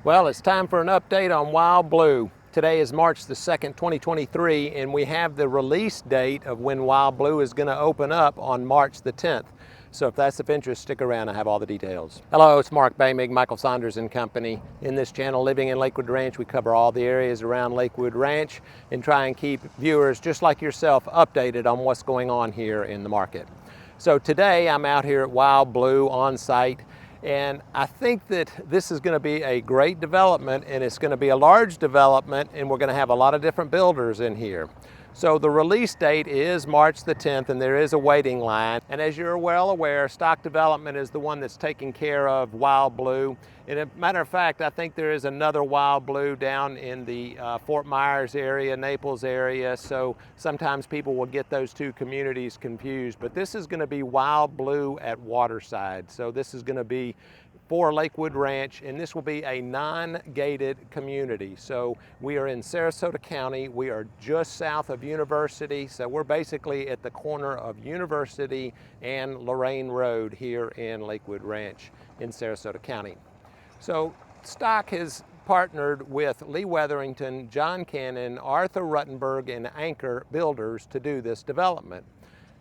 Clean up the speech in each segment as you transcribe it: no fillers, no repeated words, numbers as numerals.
Well, it's time for an update on Wild Blue. Today is March the 2nd, 2023, and we have the release date of when Wild Blue is going to open up on March the 10th. So if that's of interest, stick around. I have all the details. Hello, it's MarkBoehmig, Michael Saunders and Company. In this channel, Living in Lakewood Ranch, we cover all the areas around Lakewood Ranch and try and keep viewers just like yourself updated on what's going on here in the market. So today I'm out here at Wild Blue on site, and I think that this is going to be a great development, and it's going to be a large development, and we're going to have a lot of different builders in here. So the release date is March the 10th, and there is a waiting line. And as you're well aware, Stock Development is the one that's taking care of Wild Blue. And as a matter of fact, I think there is another Wild Blue down in the Fort Myers area, Naples area. So sometimes people will get those two communities confused. But this is going to be Wild Blue at Waterside. So this is going to be for Lakewood Ranch, and this will be a non-gated community. So we are in Sarasota County. We are just south of University. So we're basically at the corner of University and Lorraine Road here in Lakewood Ranch in Sarasota County. So Stock has partnered with Lee Wetherington, John Cannon, Arthur Ruttenberg, and Anchor Builders to do this development.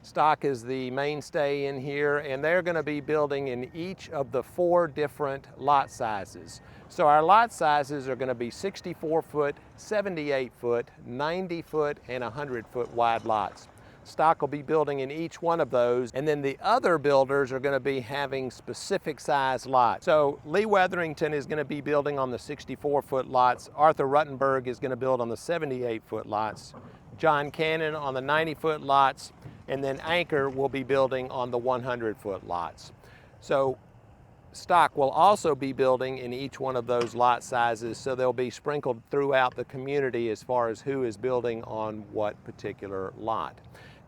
Stock is the mainstay in here, and they're going to be building in each of the 4 different lot sizes. So our lot sizes are going to be 64 foot, 78 foot, 90 foot, and 100 foot wide lots. Stock will be building in each one of those, and then the other builders are going to be having specific size lots. So Lee Wetherington is going to be building on the 64 foot lots. Arthur Ruttenberg is going to build on the 78 foot lots. John Cannon on the 90 foot lots, and then Anchor will be building on the 100 foot lots. So Stock will also be building in each one of those lot sizes, so they'll be sprinkled throughout the community as far as who is building on what particular lot.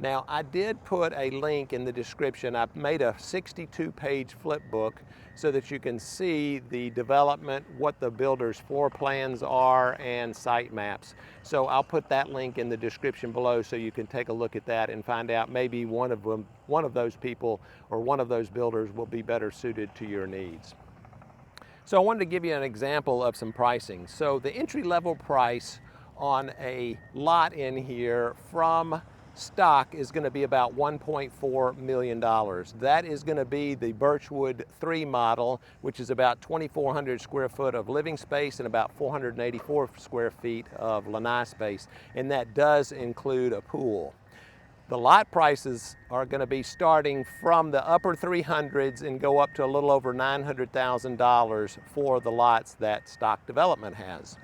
Now, I did put a link in the description. I've made a 62-page flip book so that you can see the development, what the builder's floor plans are, and site maps. So I'll put that link in the description below so you can take a look at that and find out maybe one of those people or one of those builders will be better suited to your needs. So I wanted to give you an example of some pricing. So the entry-level price on a lot in here from Stock is going to be about $1.4 million. That is going to be the Birchwood 3 model, which is about 2,400 square foot of living space and about 484 square feet of lanai space, and that does include a pool. The lot prices are going to be starting from the upper 300s and go up to a little over $900,000 for the lots that Stock Development has.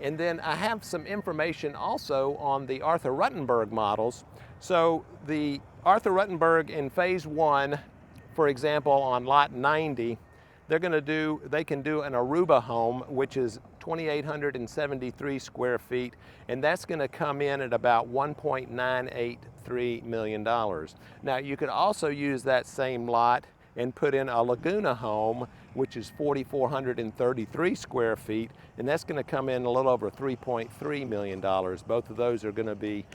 And then I have some information also on the Arthur Ruttenberg models. So the Arthur Ruttenberg in phase 1, for example, on lot 90, they can do an Aruba home, which is 2,873 square feet, and that's going to come in at about $1.983 million. Now, you could also use that same lot and put in a Laguna home, which is 4,433 square feet, and that's going to come in a little over $3.3 million. Both of those are going to be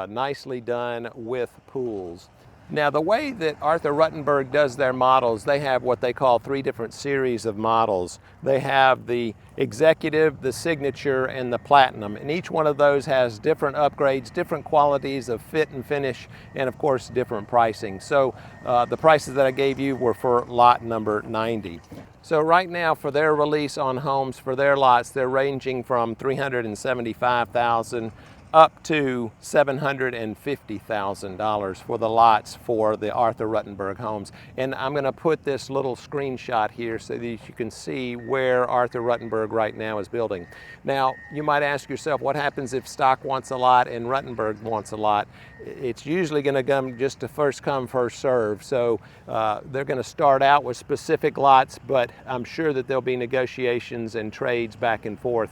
nicely done with pools. Now, the way that Arthur Ruttenberg does their models, they have what they call 3 different series of models. They have the Executive, the Signature, and the Platinum, and each one of those has different upgrades, different qualities of fit and finish, and of course different pricing. So the prices that I gave you were for lot number 90. So right now, for their release on homes for their lots, they're ranging from $375,000 up to $750,000 for the lots for the Arthur Ruttenberg homes. And I'm going to put this little screenshot here so that you can see where Arthur Ruttenberg right now is building. Now, you might ask yourself, what happens if Stock wants a lot and Ruttenberg wants a lot? It's usually going to come just to first come, first serve. So they're going to start out with specific lots, but I'm sure that there'll be negotiations and trades back and forth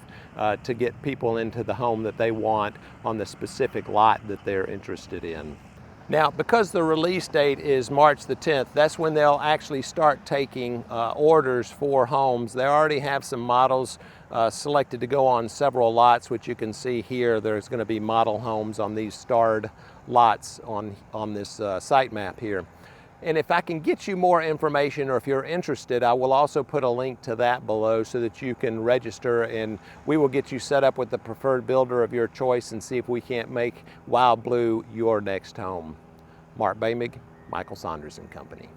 to get people into the home that they want on the specific lot that they're interested in. Now, because the release date is March the 10th, that's when they'll actually start taking orders for homes. They already have some models selected to go on several lots, which you can see here. There's going to be model homes on these starred lots on this site map here. And if I can get you more information, or if you're interested, I will also put a link to that below so that you can register, and we will get you set up with the preferred builder of your choice and see if we can't make Wild Blue your next home. Mark Boehmig, Michael Saunders and Company.